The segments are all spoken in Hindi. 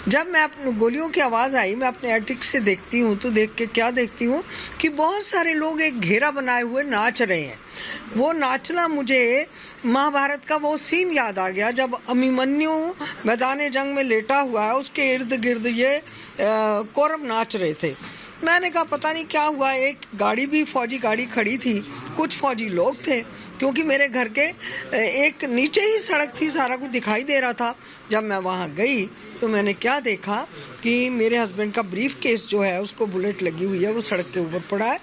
जब मैं अपने गोलियों की आवाज़ आई, मैं अपने एटिक से देखती हूँ तो देख के क्या देखती हूँ कि बहुत सारे लोग एक घेरा बनाए हुए नाच रहे हैं। वो नाचना मुझे महाभारत का वो सीन याद आ गया जब अभिमन्यु मैदान जंग में लेटा हुआ है, उसके इर्द गिर्द ये कौरव नाच रहे थे। मैंने कहा पता नहीं क्या हुआ, एक गाड़ी भी फौजी गाड़ी खड़ी थी, कुछ फौजी लोग थे, क्योंकि मेरे घर के एक नीचे ही सड़क थी, सारा कुछ दिखाई दे रहा था। जब मैं वहाँ गई तो मैंने क्या देखा कि मेरे हस्बैंड का ब्रीफ केस जो है उसको बुलेट लगी हुई है, वो सड़क के ऊपर पड़ा है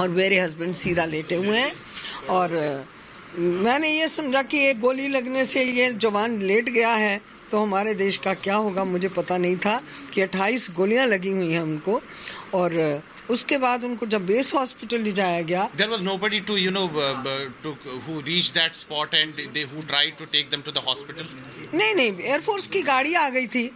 और मेरे हस्बैंड सीधा लेटे हुए हैं। और मैंने ये समझा कि एक गोली लगने से ये जवान लेट गया है तो हमारे देश का क्या होगा। मुझे पता नहीं था कि 28 गोलियां लगी हुई हैं उनको। और उसके बाद उनको जब बेस हॉस्पिटल ले जाया गया, there was nobody to who reached that spot and they who tried to take them to the hospital. नहीं, एयरफोर्स की गाड़ी आ गई थी,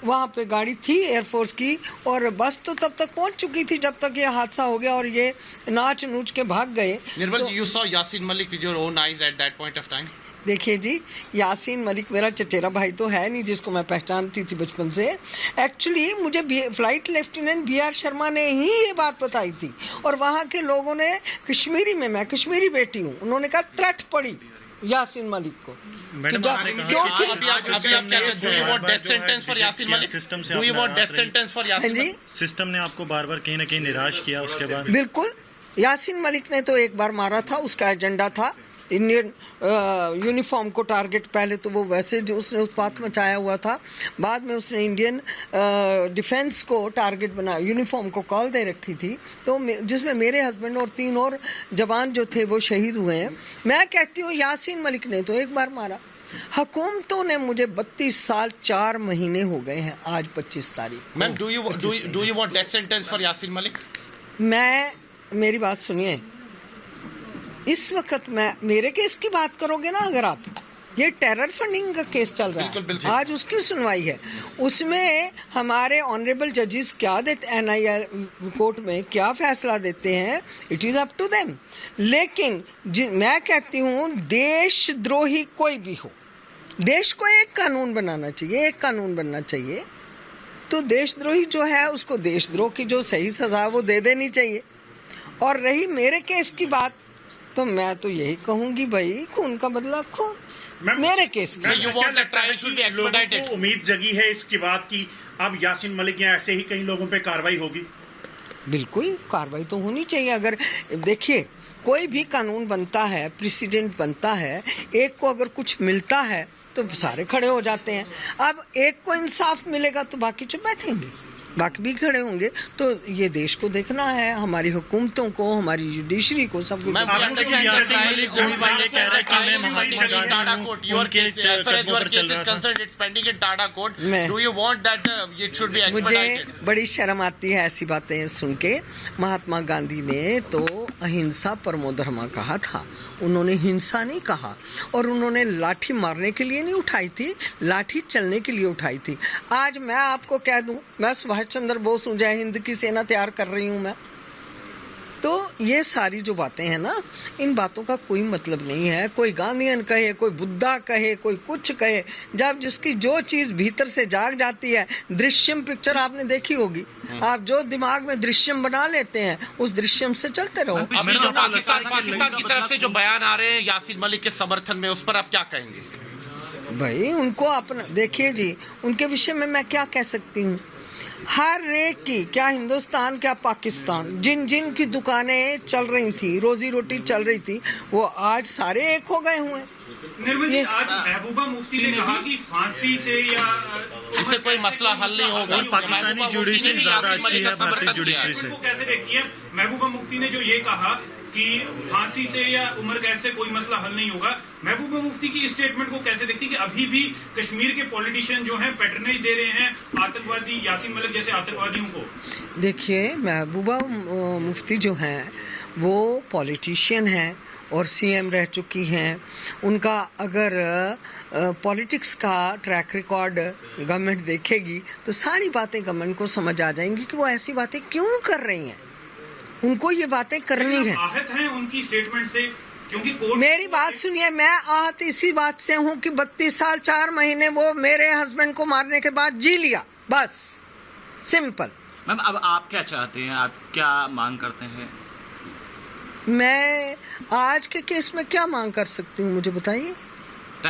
वहाँ पे गाड़ी थी एयरफोर्स की, और बस तो तब तक पहुँच चुकी थी जब तक ये हादसा हो गया और ये नाच नूच के भाग गए। निर्मल जी, you saw Yasin Malik with your own eyes at that point of time. देखिए जी, यासीन मलिक मेरा चचेरा भाई तो है नहीं जिसको मैं पहचानती थी बचपन से। एक्चुअली मुझे फ्लाइट लेफ्टिनेंट BR शर्मा ने ही ये बात बताई थी, और वहाँ के लोगों ने कश्मीरी में, मैं कश्मीरी बेटी हूँ, उन्होंने कहा त्रट पड़ी यासीन मलिक को। सिस्टम ने आपको बार बार कहीं ना कहीं निराश किया उसके बाद? बिल्कुल, यासीन मलिक ने तो एक बार मारा था, उसका एजेंडा था इंडियन यूनिफॉर्म को टारगेट। पहले तो वो वैसे जो उसने उत्पात मचाया हुआ था, बाद में उसने इंडियन डिफेंस को टारगेट बना, यूनिफॉर्म को कॉल दे रखी थी, तो जिसमें मेरे हस्बैंड और 3 और जवान जो थे वो शहीद हुए हैं। मैं कहती हूँ यासीन मलिक ने तो एक बार मारा, हुकूमतों ने मुझे 32 साल 4 महीने हो गए हैं, आज 25 तारीख। Ma'am, do you want death sentence for Yasin Malik? मेरी बात सुनिए, इस वक्त मेरे केस की बात करोगे ना, अगर आप, ये टेरर फंडिंग का केस चल रहा है, आज उसकी सुनवाई है, उसमें हमारे ऑनरेबल जजेस क्या देते, NIA कोर्ट में क्या फैसला देते हैं, it is up to them. लेकिन मैं कहती हूँ देशद्रोही कोई भी हो, देश को एक कानून बनाना चाहिए, एक कानून बनना चाहिए। तो देशद्रोही जो है उसको देशद्रोह की जो सही सज़ा वो दे देनी चाहिए। और रही मेरे केस की बात, तो मैं तो यही कहूँगी भाई, खून का बदला खून। मेरे केस की लोगों को उम्मीद जगी है इसकी बात की अब यासीन मलिक या ऐसे ही कई लोगों पे कार्रवाई होगी। बिल्कुल, कार्रवाई तो होनी चाहिए। अगर देखिए, कोई भी कानून बनता है, प्रेसिडेंट बनता है, एक को अगर कुछ मिलता है तो सारे खड़े हो जाते हैं। अब एक को इंसाफ मिलेगा तो बाकी चुप बैठेंगे, बाकी भी खड़े होंगे। तो ये देश को देखना है, हमारी हुकूमतों को, हमारी जुडिशरी को, सब कुछ। मुझे बड़ी शर्म आती है ऐसी बातें सुन के। महात्मा गांधी ने तो अहिंसा परमो धर्मा कहा था, उन्होंने हिंसा नहीं कहा, और उन्होंने लाठी मारने के लिए नहीं उठाई थी, लाठी चलने के लिए उठाई थी। आज मैं आपको कह दूं, मैं सुभाष चंद्र बोस हूँ, जय हिंद की सेना तैयार कर रही हूँ मैं। तो ये सारी जो बातें हैं ना, इन बातों का कोई मतलब नहीं है। कोई गांधीयन कहे, कोई बुद्धा कहे, कोई कुछ कहे, जब जिसकी जो चीज़ भीतर से जाग जाती है। दृश्यम पिक्चर आपने देखी होगी, आप जो दिमाग में दृश्यम बना लेते हैं उस दृश्यम से चलते रहो। अभी जो पाकिस्तान की तरफ से जो बयान आ रहे हैं यासीन मलिक के समर्थन में, उस पर आप क्या कहेंगे? भाई उनको अपना देखिए जी, उनके विषय में मैं क्या कह सकती हूँ। हर एक की, क्या हिंदुस्तान क्या पाकिस्तान, जिन जिन की दुकानें चल रही थी, रोजी रोटी चल रही थी, वो आज सारे एक हो गए हुए। निर्मल जी, आज महबूबा मुफ्ती ने कहा कि फांसी से या इससे कोई मसला हल नहीं होगा। पाकिस्तानी जुडिशरी ज्यादा अच्छी है भारतीय जुडिशरी से। कैसे देखती है महबूबा मुफ्ती ने जो ये कहा कि फांसी से या उम्र कैद से कोई मसला हल नहीं होगा, महबूबा मुफ्ती की स्टेटमेंट को कैसे देखती है कि अभी भी कश्मीर के पॉलिटिशियन जो हैं पैट्रनेज दे रहे हैं आतंकवादी, यासीन मलिक जैसे आतंकवादियों को? देखिए, महबूबा मुफ्ती जो हैं वो पॉलिटिशियन हैं और CM रह चुकी हैं। उनका अगर पॉलिटिक्स का ट्रैक रिकॉर्ड गवर्नमेंट देखेगी तो सारी बातें गवर्नमेंट को समझ आ जाएंगी कि वो ऐसी बातें क्यों कर रही हैं। उनको ये बातें करनी है। आहत हैं उनकी स्टेटमेंट से क्योंकि कोर्ट मेरी बात सुनिए, मैं आहत इसी बात से हूँ कि 32 साल 4 महीने वो मेरे हस्बैंड को मारने के बाद जी लिया, बस सिंपल। मैम अब आप क्या चाहते हैं, आप क्या मांग करते हैं? मैं आज के केस में क्या मांग कर सकती हूँ, मुझे बताइए।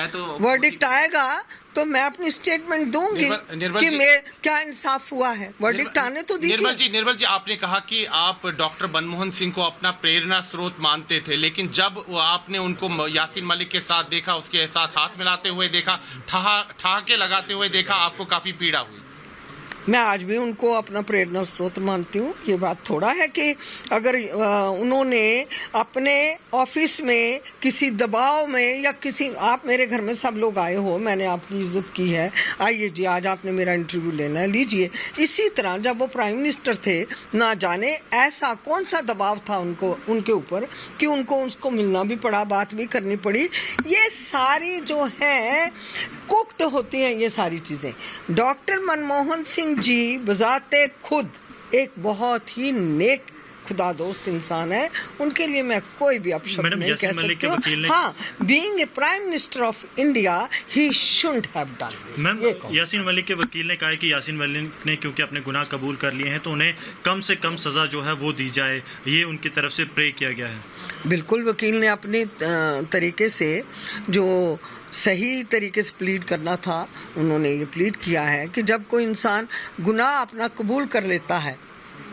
तो वर्डिक्ट आएगा तो मैं अपनी स्टेटमेंट दूंगी निर्मल कि जी, क्या इंसाफ हुआ है। वर्डिक्ट आने तो दीजिए। निर्मल जी आपने कहा कि आप डॉक्टर मनमोहन सिंह को अपना प्रेरणा स्रोत मानते थे, लेकिन जब वो आपने उनको यासीन मलिक के साथ देखा, उसके साथ हाथ मिलाते हुए देखा, ठहाके लगाते हुए देखा, आपको काफी पीड़ा हुई। मैं आज भी उनको अपना प्रेरणा स्रोत मानती हूँ। ये बात थोड़ा है कि अगर उन्होंने अपने ऑफिस में किसी दबाव में या किसी, आप मेरे घर में सब लोग आए हो, मैंने आपकी इज्जत की है, आइए जी आज आपने मेरा इंटरव्यू लेना है, लीजिए। इसी तरह जब वो प्राइम मिनिस्टर थे, ना जाने ऐसा कौन सा दबाव था उनके ऊपर कि उनको उसको मिलना भी पड़ा, बात भी करनी पड़ी। ये सारी जो है कुक्ड होती हैं ये सारी चीज़ें। डॉक्टर मनमोहन सिंह जी बजाते खुद एक बहुत ही नेक खुदा दोस्त इंसान है, उनके लिए मैं कोई भी अपशब्द नहीं कह सकती हूँ। हाँ, being a prime minister of India he shouldn't have done this. Ma'am Yasin Malik के वकील ने कहा है कि यासीन मलिक ने क्योंकि अपने गुनाह कबूल कर लिए हैं तो उन्हें कम से कम सज़ा जो है वो दी जाए, ये उनकी तरफ से प्रे किया गया है। बिल्कुल, वकील ने अपनी तरीके से जो सही तरीके से प्लीड करना था, उन्होंने ये प्लीड किया है कि जब कोई इंसान गुनाह अपना कबूल कर लेता है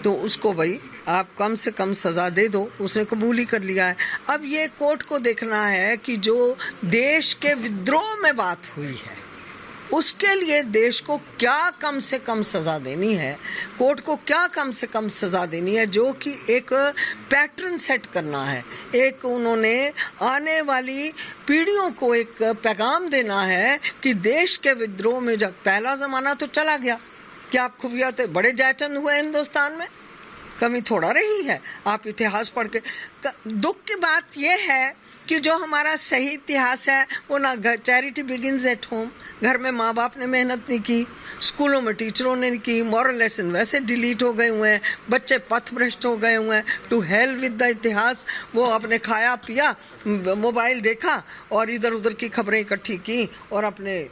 तो उसको भाई आप कम से कम सज़ा दे दो। उसने कबूल ही कर लिया है। अब ये कोर्ट को देखना है कि जो देश के विद्रोह में बात हुई है उसके लिए देश को क्या कम से कम सज़ा देनी है, कोर्ट को क्या कम से कम सज़ा देनी है, जो कि एक पैटर्न सेट करना है। एक उन्होंने आने वाली पीढ़ियों को एक पैगाम देना है कि देश के विद्रोह में जब पहला ज़माना तो चला गया कि आप खुफिया थे, बड़े जयचंद हुए हिंदुस्तान में, कमी थोड़ा रही है। आप इतिहास पढ़ के, दुख की बात यह है कि जो हमारा सही इतिहास है वो ना, चैरिटी बिगिंस एट होम, घर में माँ बाप ने मेहनत नहीं की, स्कूलों में टीचरों ने नहीं की, मॉरल लेसन वैसे डिलीट हो गए हुए हैं, बच्चे पथभ्रष्ट हो गए हुए हैं। टू हेल विद द इतिहास। वो अपने खाया पिया, मोबाइल देखा और इधर उधर की खबरें इकट्ठी की और अपने